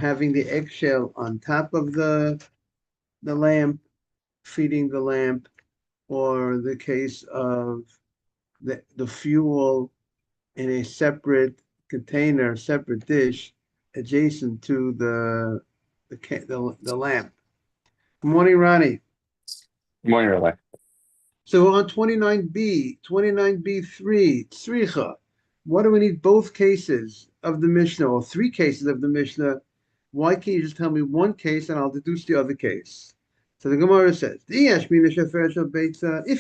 having the eggshell on top of the lamp, feeding the lamp, or the case of the fuel in a separate container, separate dish, adjacent to the lamp. Good morning, Ronnie. Morning, Rabbi. So we're on 29b, 3, what do we need both cases of the Mishnah, or three cases of the Mishnah? Why can't you just tell me one case and I'll deduce the other case? So the Gemara says, if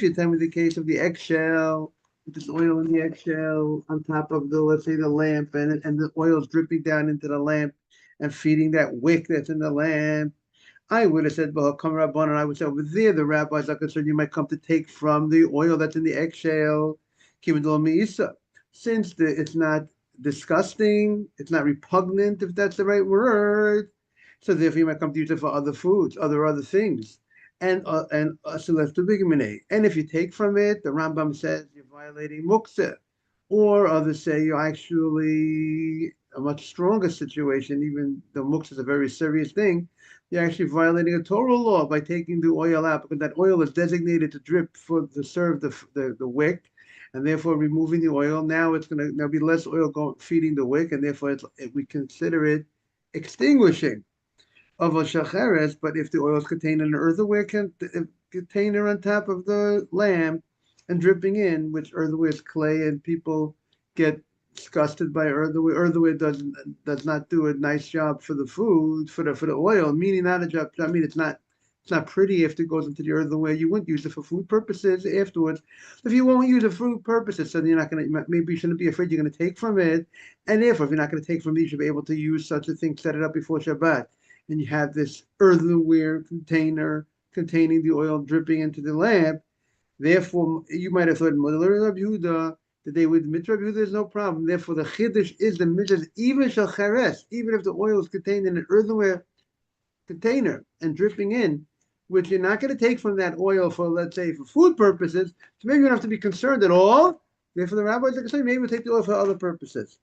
you tell me the case of the eggshell, with this oil in the eggshell on top of let's say, the lamp, and the oil's dripping down into the lamp and feeding that wick that's in the lamp, I would have said, well, come Rabban, and I would say over there, the rabbis are concerned you might come to take from the oil that's in the eggshell, since it's not disgusting, it's not repugnant, if that's the right word. So therefore, you might come to use it for other foods, other things, and so that's the big minute. And if you take from it, the Rambam says you're violating muktzah, or others say you're actually a much stronger situation. Even though muktzah is a very serious thing, you're actually violating a Torah law by taking the oil out, because that oil is designated to drip to serve the wick, and therefore removing the oil. Now it's going to be less oil feeding the wick, and therefore we consider it extinguishing of a shacheres. But if the oil is contained in an earthenware container on top of the lamp and dripping in, which earthenware is clay, and people get disgusted by earthenware. Earthenware does not do a nice job for the food, for the oil, meaning not a job. I mean, it's not pretty if it goes into the earthenware. You wouldn't use it for food purposes afterwards. If you won't use it for food purposes, so then you're not going to, maybe you shouldn't be afraid you're going to take from it. And therefore, if you're not going to take from it, you should be able to use such a thing, set it up before Shabbat. And you have this earthenware container containing the oil dripping into the lamp. Therefore, you might have thought, that they would mitzvah, there's no problem. Therefore, the chiddush is the mitzvah, even shel cheres, even if the oil is contained in an earthenware container and dripping in, which you're not going to take from that oil for, let's say, for food purposes. So maybe you don't have to be concerned at all. Therefore, the rabbis are saying maybe we'll take the oil for other purposes.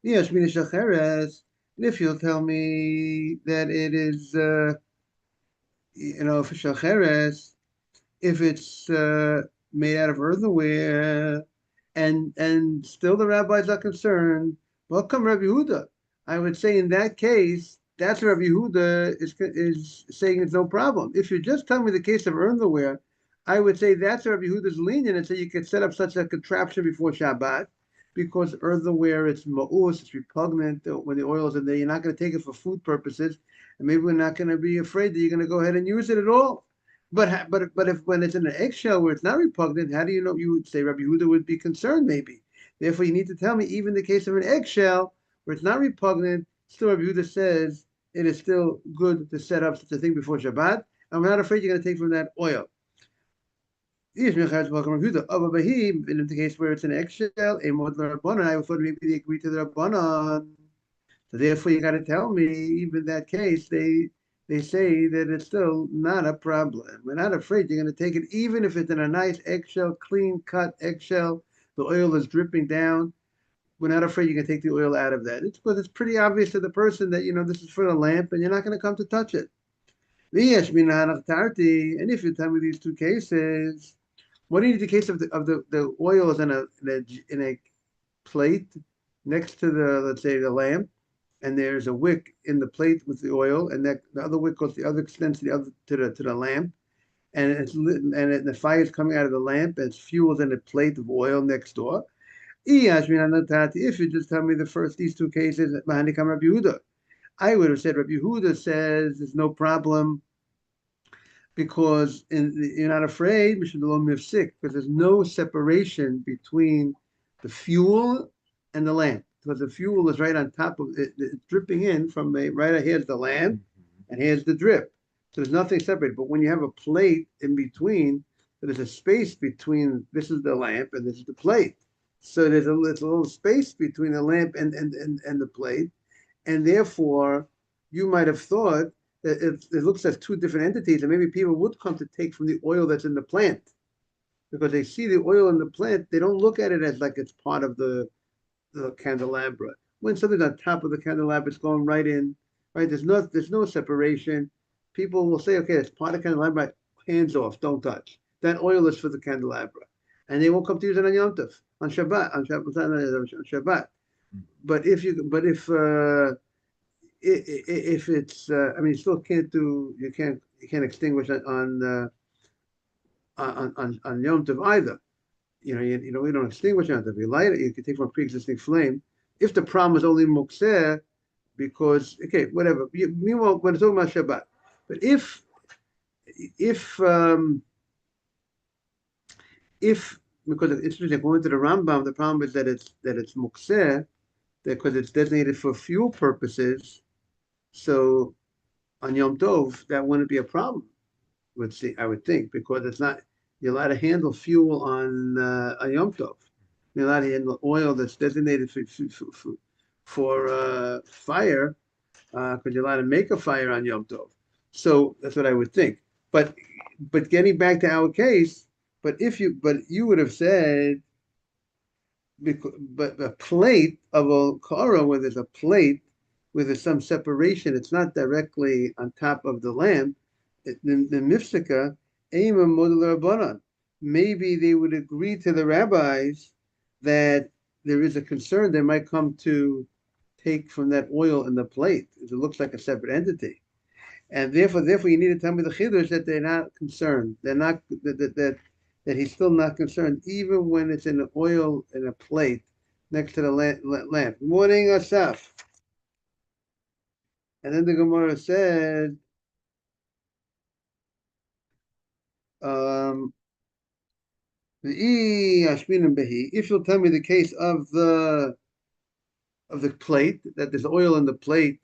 Yes, mina shel cheres. And if you'll tell me that it is, for shel cheres, if it's made out of earthenware, and still the rabbis are concerned, welcome Rabbi Yehuda. I would say in that case, that's Rabbi Yehuda is saying it's no problem. If you just tell me the case of earthenware, I would say that's Rabbi Yehuda's lenient, and say you could set up such a contraption before Shabbat, because earthenware, it's ma'us, it's repugnant. When the oil is in there, you're not going to take it for food purposes, and maybe we're not going to be afraid that you're going to go ahead and use it at all. But if when it's in an eggshell where it's not repugnant, how do you know? You would say Rabbi Yehuda would be concerned maybe. Therefore, you need to tell me even the case of an eggshell where it's not repugnant, still Rabbi Yehuda says it is still good to set up such a thing before Shabbat. I'm not afraid you're going to take from that oil. In the case where it's an eggshell, I would thought maybe they agree to the Rabbanon. So therefore, you got to tell me, even in that case, they say that it's still not a problem. We're not afraid you're going to take it, even if it's in a nice eggshell, clean cut eggshell. The oil is dripping down. We're not afraid you can take the oil out of that. It's because it's pretty obvious to the person that, this is for the lamp and you're not going to come to touch it. And if you tell me these two cases, what do you need the case of the oil is in a plate next to let's say, the lamp, and there's a wick in the plate with the oil, and that the other wick goes the other extends to the lamp, and it's lit, and the fire is coming out of the lamp, and it's fueled in a plate of oil next door. If you just tell me these two cases, I would have said Rabbi Yehuda says there's no problem, because you're not afraid, because there's no separation between the fuel and the lamp, because the fuel is right on top of it, it's dripping in from right here's the lamp, and here's the drip. So there's nothing separate. But when you have a plate in between, there's a space between, this is the lamp and this is the plate. So there's a little space between the lamp and the plate. And therefore, you might have thought that it looks as two different entities, and maybe people would come to take from the oil that's in the plant, because they see the oil in the plant. They don't look at it as like it's part of the candelabra. when something's on top of the candelabra, it's going right in, right? There's no separation. People will say, okay, it's part of the candelabra, hands off, don't touch. That oil is for the candelabra, and they won't come to use it on Yom Tov, on Shabbat, on Shabbat. But if it's, I mean, you still can't do, you can't extinguish it on Yom Tov either. We don't extinguish Yom Tov. You light it, you can take from a pre-existing flame. If the problem is only Mokseh, because, okay, whatever. Meanwhile, when it's talking about Shabbat, but if if because it's interesting, according to the Rambam, the problem is that it's Mokseh, because it's designated for fuel purposes. So on Yom Tov, that wouldn't be a problem. I would think, because it's not, you're allowed to handle fuel on Yom Tov. You're allowed to handle oil that's designated for fire, because you're allowed to make a fire on Yom Tov. So that's what I would think. But getting back to our case, but you would have said, but a plate of a kara, where there's a plate where there's some separation, it's not directly on top of the lamp. The mifsika, ema model rabbanan. Maybe they would agree to the rabbis that there is a concern they might come to take from that oil in the plate, if it looks like a separate entity. And therefore, you need to tell me the chiddush that they're not concerned. They're not that he's still not concerned, even when it's in the oil in a plate next to the lamp. Good morning, Asaf. And then the Gemara said, if you'll tell me the case of the plate, that there's oil in the plate,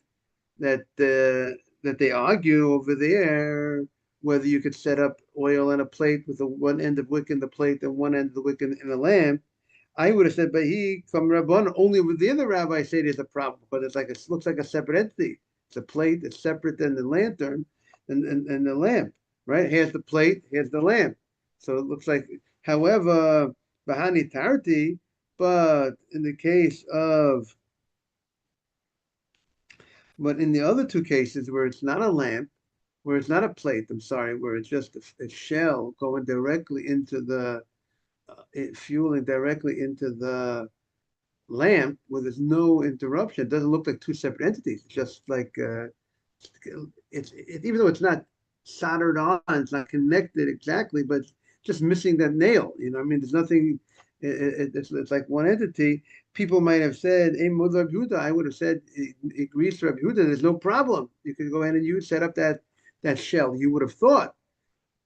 that they argue over there whether you could set up oil in a plate with the one end of wick in the plate and one end of the wick in the lamp, I would have said, but he come Rabban, only with the other rabbi say there's a problem, but it looks like a separate entity. It's a plate, it's separate than the lantern and the lamp, right? Here's the plate, here's the lamp. So it looks like, however, Bahani Tarti, but in the case of, but in the other two cases where it's not a lamp, where it's not a plate, I'm sorry, where it's just a shell going directly into the, fueling directly into the lamp, where there's no interruption. It doesn't look like two separate entities. It's just like, even though it's not soldered on, it's not connected exactly, but just missing that nail. I mean, there's nothing, it's like one entity. People might have said, hey, Mother Yehuda, I would have said, it agrees to Rabbi Yehuda, there's no problem. You could go ahead and set up that shell. You would have thought,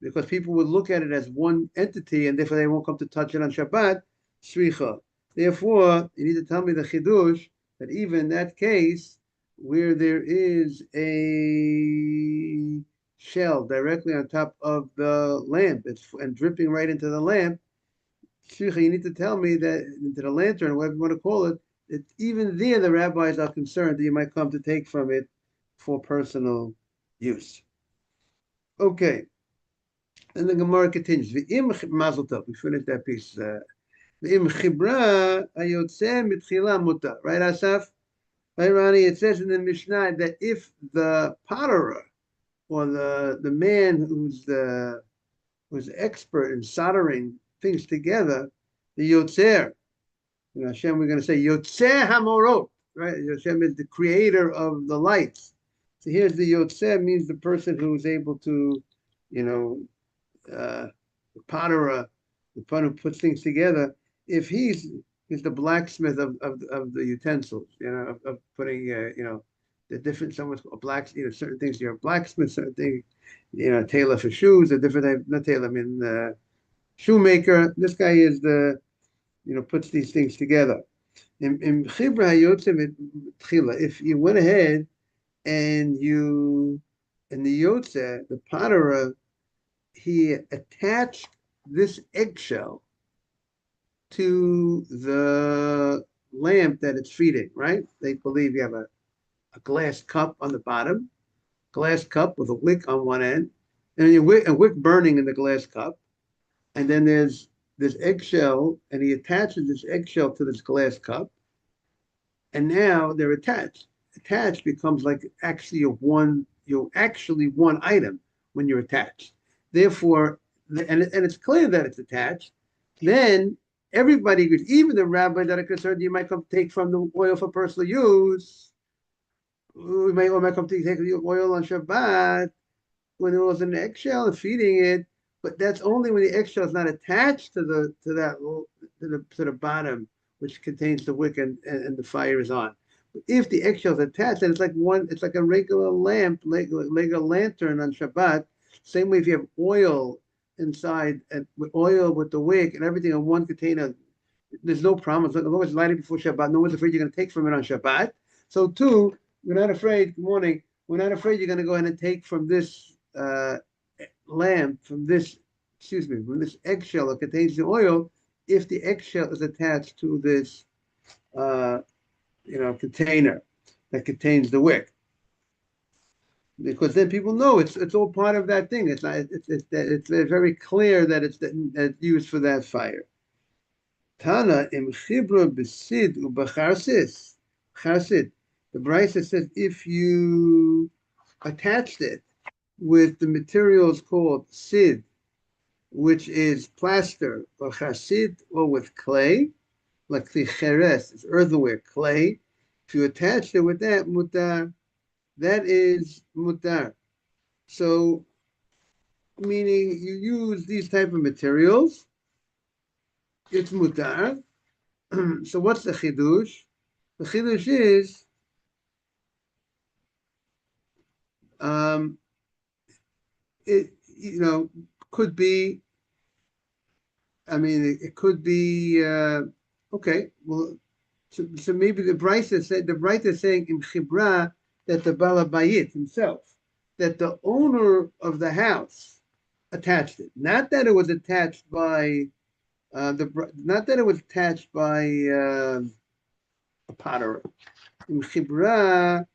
because people would look at it as one entity, and therefore they won't come to touch it on Shabbat, Sricha. Therefore, you need to tell me the Chidush, that even in that case, where there is a shell directly on top of the lamp, and dripping right into the lamp, Sricha, you need to tell me that, into the lantern, whatever you want to call it, that even there the rabbis are concerned that you might come to take from it for personal use. Okay. And the Gemara continues. Mazel tov. We finished that piece. Right, Asaf? Right, Ronnie? It says in the Mishnah that if the potterer, or the man who's expert in soldering things together, the Yotzer, Hashem, we're going to say Yotzer Hamorot, right? Hashem is the creator of the lights. So here's the Yotzer, means the person who is able to, the potterer, the one who puts things together. If he's the blacksmith of the utensils, of putting, the different, someone's a black, certain things you're a blacksmith, certain things, tailor for shoes, a different type, not tailor, I mean, shoemaker. This guy is puts these things together. If you went ahead and the Yotze, the potterer, he attached this eggshell to the lamp that it's feeding, right? They believe you have a glass cup on the bottom, glass cup with a wick on one end, and a wick burning in the glass cup. And then there's this eggshell, and he attaches this eggshell to this glass cup. and now they're attached. Attached becomes like actually one item when you're attached. Therefore, and it's clear that it's attached. Then everybody agrees, even the rabbis that are concerned you might come take from the oil for personal use. We might come to take the oil on Shabbat when it was an eggshell and feeding it, but that's only when the eggshell is not attached to the bottom, which contains the wick and the fire is on. But if the eggshell is attached, then it's like a regular lamp, regular lantern on Shabbat. Same way if you have oil inside and with oil with the wick and everything in one container, there's no problem. As long as it's lighted before Shabbat, no one's afraid you're going to take from it on Shabbat. So too, we're not afraid. Good morning. We're not afraid you're going to go ahead and take from this lamp, from this eggshell that contains the oil, if the eggshell is attached to this container that contains the wick, because then people know it's all part of that thing. It's not it's very clear that it's used for that fire. Tana im chibra besid ubacharsis charsid. The Brisa says if you attached it with the materials called sid, which is plaster, or chasid, or with clay, like the cheres, it's earthenware, clay. If you attach it with that, mutar, that is mutar. So, meaning you use these type of materials, it's mutar. So what's the chidush? The chidush is, it could be. I mean, it could be okay. Well, so maybe the Brisa is saying in Chibra that the Balabayit himself, that the owner of the house attached it, not that it was attached by not that it was attached by a potter. In Chibra,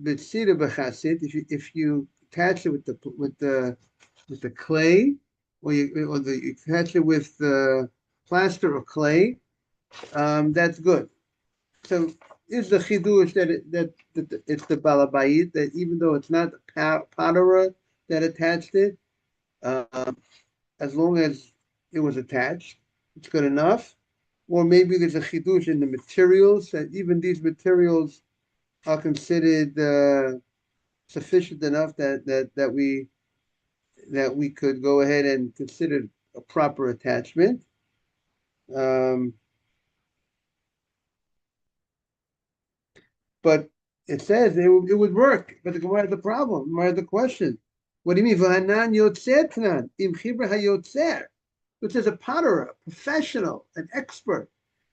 B'tzira b'chasit, if you attach it with the clay, or you attach it with the plaster or clay, that's good. So is the chidush that it's the balabayit, that even though it's not the potterer that attached it, as long as it was attached, it's good enough. Or maybe there's a chidush in the materials, that even these materials are considered sufficient enough that we could go ahead and consider a proper attachment. But it says it would work. But the Gemara had the problem. Gemara had the question. What do you mean? V'hanan yotzer tnan im chibra hayotzer, which is a potter, a professional, an expert.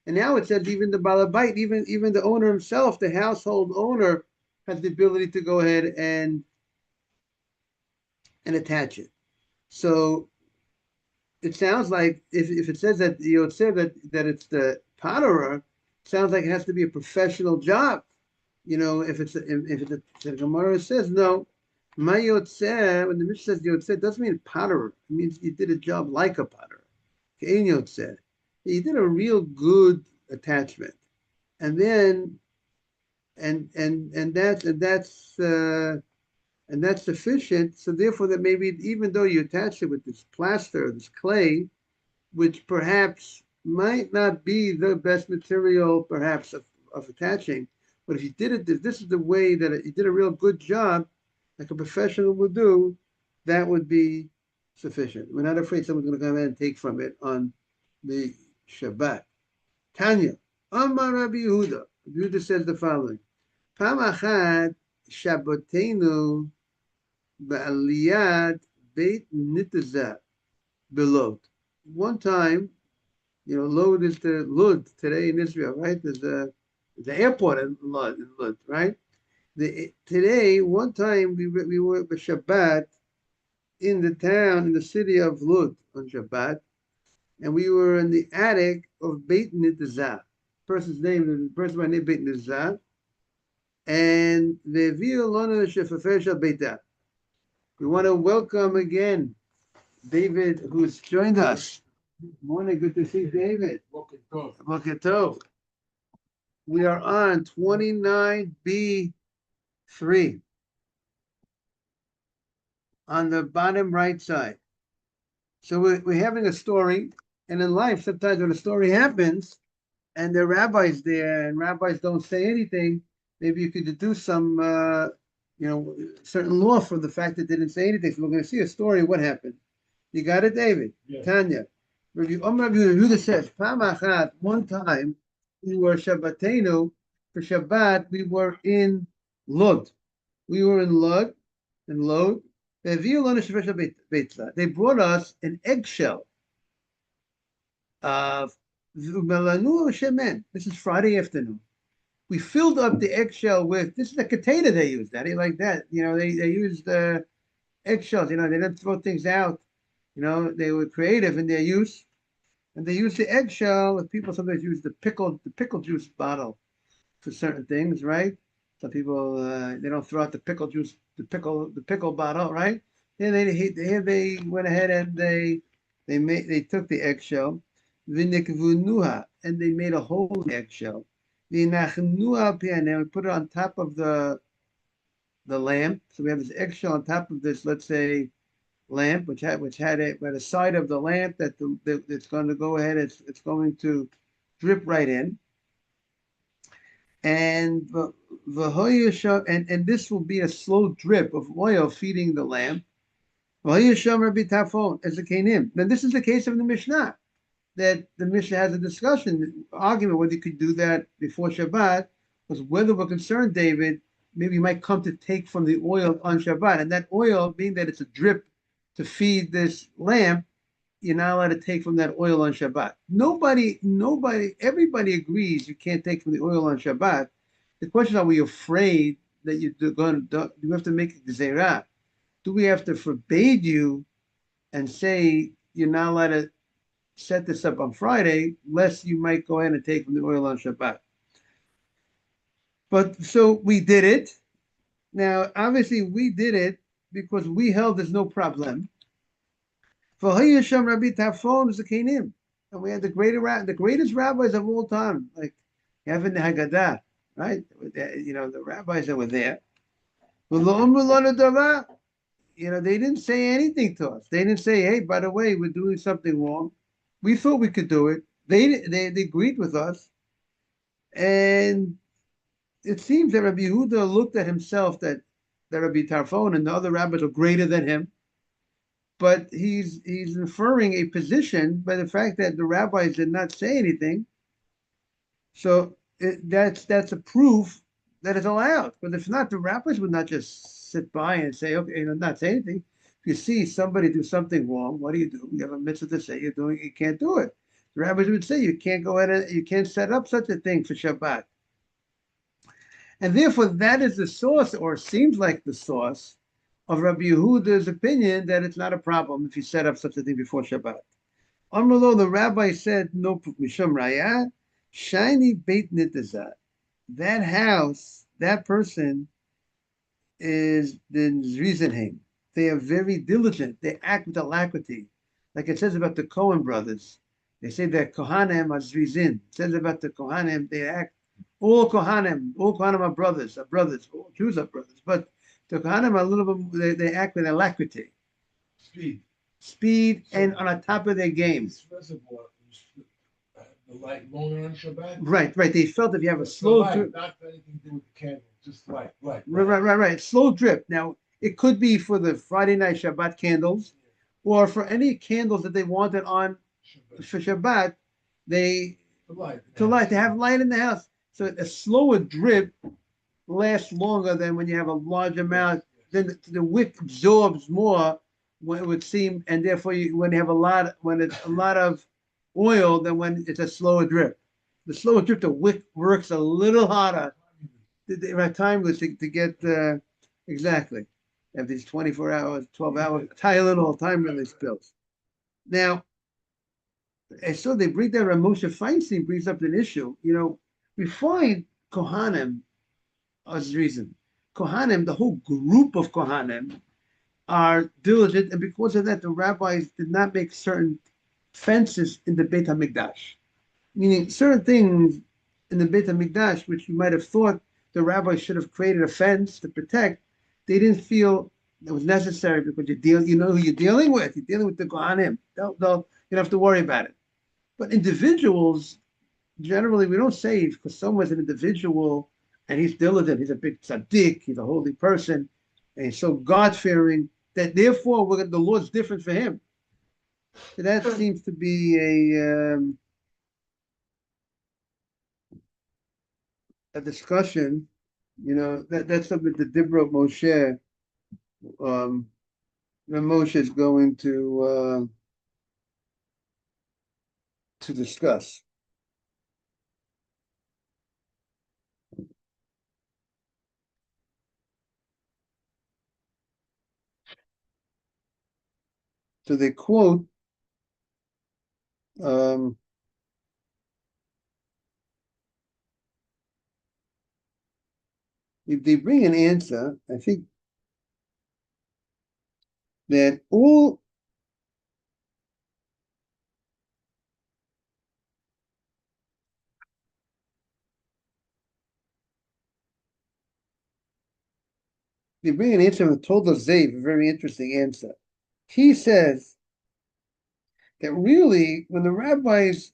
And now it says even the balabait, even the owner himself, the household owner, has the ability to go ahead and attach it. So it sounds like if it says that yotzer, that it's the potterer, it sounds like it has to be a professional job. If the Gemara says no, my yotzer, when the Mishnah says yotzer, it doesn't mean potterer. It means you did a job like a potterer. Kein yotzer, you did a real good attachment, and then and that's sufficient. So therefore, that maybe even though you attach it with this plaster, this clay, which perhaps might not be the best material, perhaps of attaching. But if you did it, this is the way that you did a real good job, like a professional would do, that would be sufficient. We're not afraid someone's going to come in and take from it on the Shabbat. Tanya, Amar Rabbi Yehuda. Rabbi Yehuda says the following: Pam achad Shabbotenu ba'aliyad beit nitza belot. One time, Lod is the Lud today in Israel, right? There's the airport in Lud, right? Today, one time we were with Shabbat in the city of Lud on Shabbat, and we were in the attic of Beit Nitza. Person by name Beit Nitza, and the Violona Shefafesha Beita. We want to welcome again David, who's joined us. Morning, good to see David. Boker Tov. We are on 29B3 on the bottom right side. So we're having a story, and in life, sometimes when a story happens and there are rabbis there and rabbis don't say anything, maybe you could deduce some, certain law from the fact that they didn't say anything. So we're going to see a story. What happened? You got it, David? Yes. Tanya. Rabbi Yehuda says, Pam achat, one time we were Shabbatenu, for Shabbat we were in Lod. We were in Lod, They brought us an eggshell of melanu shemen. This is Friday afternoon. We filled up the eggshell with, this is the container they used, Daddy, like that. They used eggshells, they didn't throw things out. They were creative in their use. And they used the eggshell. People sometimes use the pickle juice bottle for certain things, right? Some people they don't throw out the pickle juice, the pickle bottle, right? They went ahead and they took the eggshell, v'nikvunuha, and they made a hole in the eggshell. V'nachnuha pian, and we put it on top of the lamp. So we have this eggshell on top of this, let's say, lamp, which had it by the side of the lamp that it's going to go ahead. It's going to drip right in. And and this will be a slow drip of oil feeding the lamp. As a kenim. Then this is the case of the Mishnah, that the Mishnah has a discussion, argument whether you could do that before Shabbat, was whether we're concerned, David, maybe you might come to take from the oil on Shabbat, and that oil, being that it's a drip to feed this lamp, you're not allowed to take from that oil on Shabbat. Everybody agrees you can't take from the oil on Shabbat. The question, are we afraid that you have to make a gzeirah? Do we have to forbade you and say you're not allowed to set this up on Friday, lest you might go ahead and take from the oil on Shabbat? But so we did it. Now, obviously, we did it because we held there's no problem. For Hayasham Rabbi Tafon is the Kenim. And we had the greatest rabbis of all time, like Yavin the Haggadah, right? The rabbis that were there. They didn't say anything to us. They didn't say, hey, by the way, we're doing something wrong. We thought we could do it. They agreed with us. And it seems that Rabbi Yehuda looked at himself that Rabbi Tarfon and the other rabbis are greater than him. But he's inferring a position by the fact that the rabbis did not say anything. So that's a proof that it's allowed. But if not, the rabbis would not just sit by and say, okay, not say anything. If you see somebody do something wrong, what do? You have a mitzvah to say you can't do it. The rabbis would say you can't go ahead and you can't set up such a thing for Shabbat. And therefore, that is the source, or seems like the source, of Rabbi Yehuda's opinion that it's not a problem if you set up such a thing before Shabbat. Amrlo, the rabbi said, no mishum raya, shiny beit nitazat. That house, that person is the Zrizenheim. They are very diligent. They act with alacrity. Like it says about the Cohen brothers. They say that Kohanim are Zrizin. It says about the Kohanim, they act, all Kohanim are brothers, all Jews are brothers. But the Kohanim are a little bit, they act with alacrity. Speed, and on top of their game. This reservoir the light longer on Shabbat. Right. They felt if you have a slow drip, not anything to do with the candle, just light. Right. Slow drip. Now it could be for the Friday night Shabbat candles, or for any candles that they wanted on for Shabbat. They have light in the house. So a slower drip lasts longer than when you have a large amount. Then the wick absorbs more, when it would seem, and therefore when it's a lot of oil than when it's a slower drip. The slower drip, the wick works a little harder. The time was to get exactly. Have these 24 hours, 12 hours, tie a little time release pills. Now, and so they bring down Moshe Feinstein brings up an issue. We find Kohanim as reason. Kohanim, the whole group of Kohanim, are diligent, and because of that, the rabbis did not make certain fences in the Beit HaMikdash. Meaning, certain things in the Beit HaMikdash, which you might have thought the rabbi should have created a fence to protect, they didn't feel it was necessary because you know who you're dealing with. You're dealing with the Kohanim. You don't have to worry about it. But individuals, generally, we don't say because someone's an individual and he's diligent, he's a big tzaddik, he's a holy person, and he's so God fearing that therefore the Lord's different for him. So that seems to be a discussion. That's something that Dibro Moshe, that Moshe is going to discuss. So they quote if they bring an answer, I think that all they bring an answer from Tolda Zev, a very interesting answer. He says that really, when the rabbis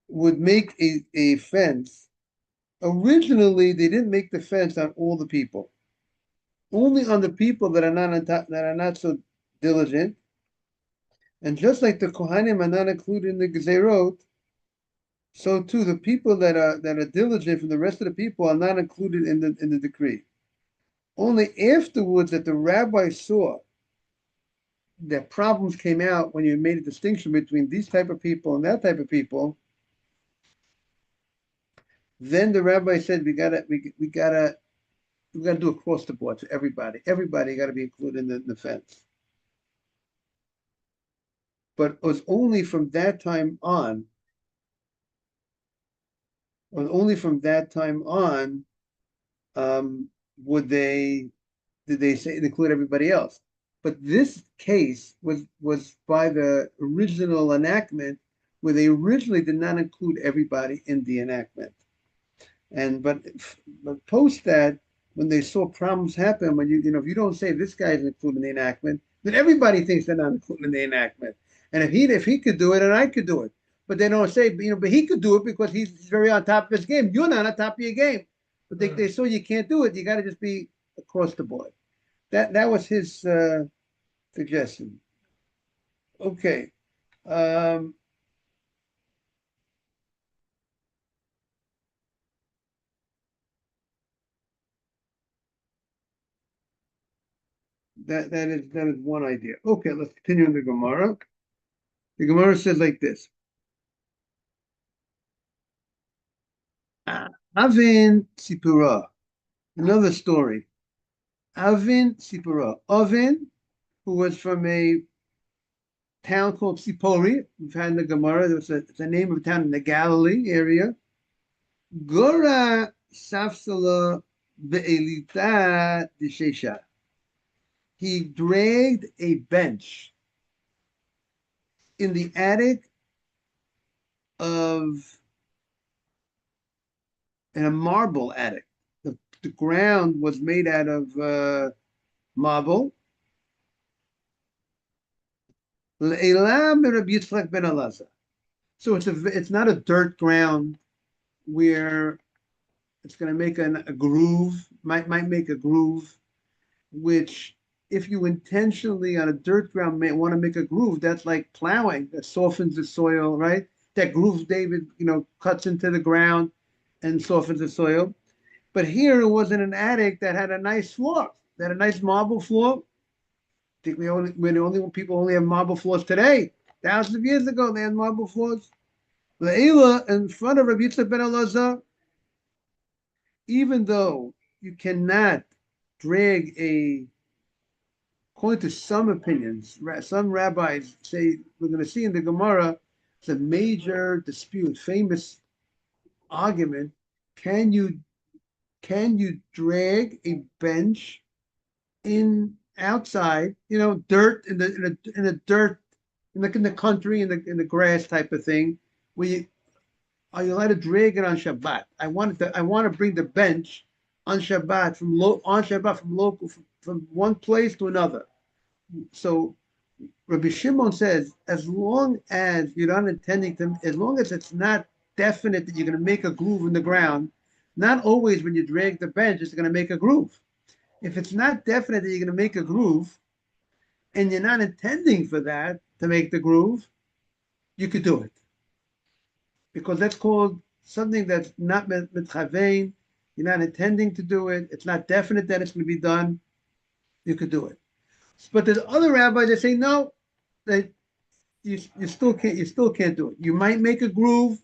would make a fence, originally they didn't make the fence on all the people, only on the people that are not so diligent. And just like the Kohanim are not included in the Gezerot, so too the people that are diligent from the rest of the people are not included in the decree. Only afterwards that the rabbi saw that problems came out when you made a distinction between these type of people and that type of people. Then the rabbi said we gotta do across the board to everybody. Everybody got to be included in the fence. But it was only from that time on. It was only from that time on would they did they say include everybody else. But this case was by the original enactment, where they originally did not include everybody in the enactment. But post that, when they saw problems happen, when if you don't say this guy's included in the enactment, then everybody thinks they're not included in the enactment. And if he could do it, and I could do it, but they don't say but he could do it because he's very on top of his game. You're not on top of your game, but they saw you can't do it. You got to just be across the board. That was his suggestion. Okay. Um, that is one idea. Okay, let's continue in the Gemara. The Gemara says like this. Avin Sipura. Another story. Avin Sipura. Avin, who was from a town called Sipori. We've had in the Gemara. It's a name of a town in the Galilee area. Gora Safsala Be'elita Deshesha. He dragged a bench in the attic in a marble attic. The ground was made out of marble. So it's not a dirt ground where it's going to make a groove, might make a groove, which if you intentionally on a dirt ground may want to make a groove, that's like plowing, that softens the soil, right? That groove, David, cuts into the ground and softens the soil. But here it was in an attic that had a nice floor, that had a nice marble floor. I think we're the only people only have marble floors today. Thousands of years ago, they had marble floors. Le'ila, in front of Rabbi Yitzchak ben Elazar, even though you cannot drag according to some opinions, some rabbis say, we're going to see in the Gemara, it's a major dispute, famous argument. Can you drag a bench in outside, dirt in the dirt in the country in the grass type of thing, where are you allowed to drag it on Shabbat? I want to bring the bench on Shabbat from one place to another. So Rabbi Shimon says, as long as you're not intending to, as long as it's not definite that you're going to make a groove in the ground, not always when you drag the bench is going to make a groove. If it's not definite that you're going to make a groove, and you're not intending for that to make the groove, you could do it. Because that's called something that's not mitchavein. You're not intending to do it. It's not definite that it's going to be done. You could do it. But there's other rabbis that say no, that you still can't do it. You might make a groove,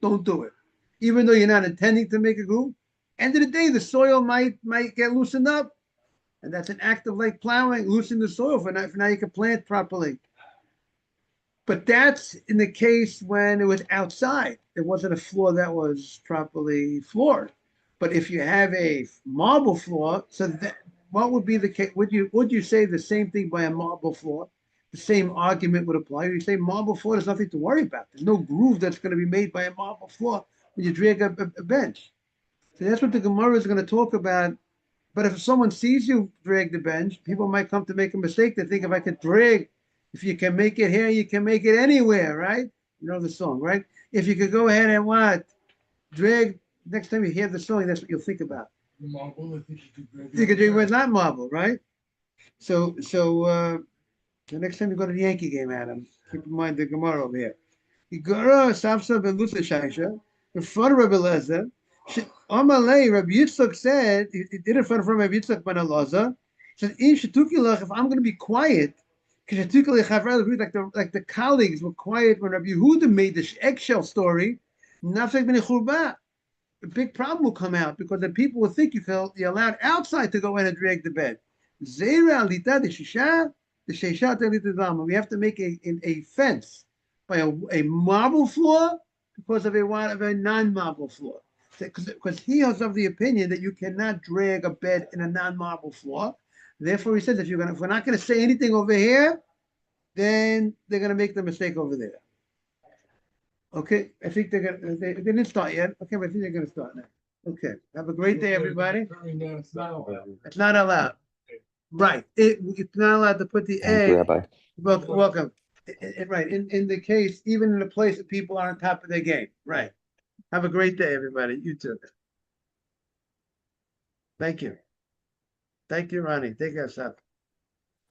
don't do it. Even though you're not intending to make a groove. End of the day, the soil might get loosened up. And that's an act of like plowing, loosening the soil for now you can plant properly. But that's in the case when it was outside. It wasn't a floor that was properly floored. But if you have a marble floor, so that what would be the case? Would you say the same thing by a marble floor? The same argument would apply. You say marble floor, there's nothing to worry about. There's no groove that's going to be made by a marble floor when you drag a bench. So that's what the Gemara is going to talk about. But if someone sees you drag the bench, people might come to make a mistake. They think if you can make it here, you can make it anywhere, right? You know the song, right? If you could go ahead and drag, next time you hear the song, that's what you'll think about. The marble, I think You could drag with not marble, right? So the next time you go to the Yankee game, Adam, keep in mind the Gemara over here. Gemara Safsa ben Lusa Shaisha, in front of Rabbi Lezer. Amalei, Rabbi Yitzchak said, he did it in front of Rabbi Yitzchak ben Elazar. Said, if I'm going to be quiet, like the colleagues were quiet when Rabbi Yehuda made the eggshell story, a big problem will come out because the people will think you're allowed outside to go in and drag the bed. We have to make a fence by a marble floor because of a non-marble floor. Because he is of the opinion that you cannot drag a bed in a non-marble floor. Therefore, he says if we're not going to say anything over here, then they're going to make the mistake over there. Okay, I think they didn't start yet. Okay, but I think they're going to start now. Okay, have a great day, everybody. It's not allowed. Right, it's not allowed to put the Thank you, egg. Rabbi. Welcome. Right, in the case, even in a place that people are on top of their game. Right. Have a great day, everybody. You too. Thank you. Thank you, Ronnie. Take care, son.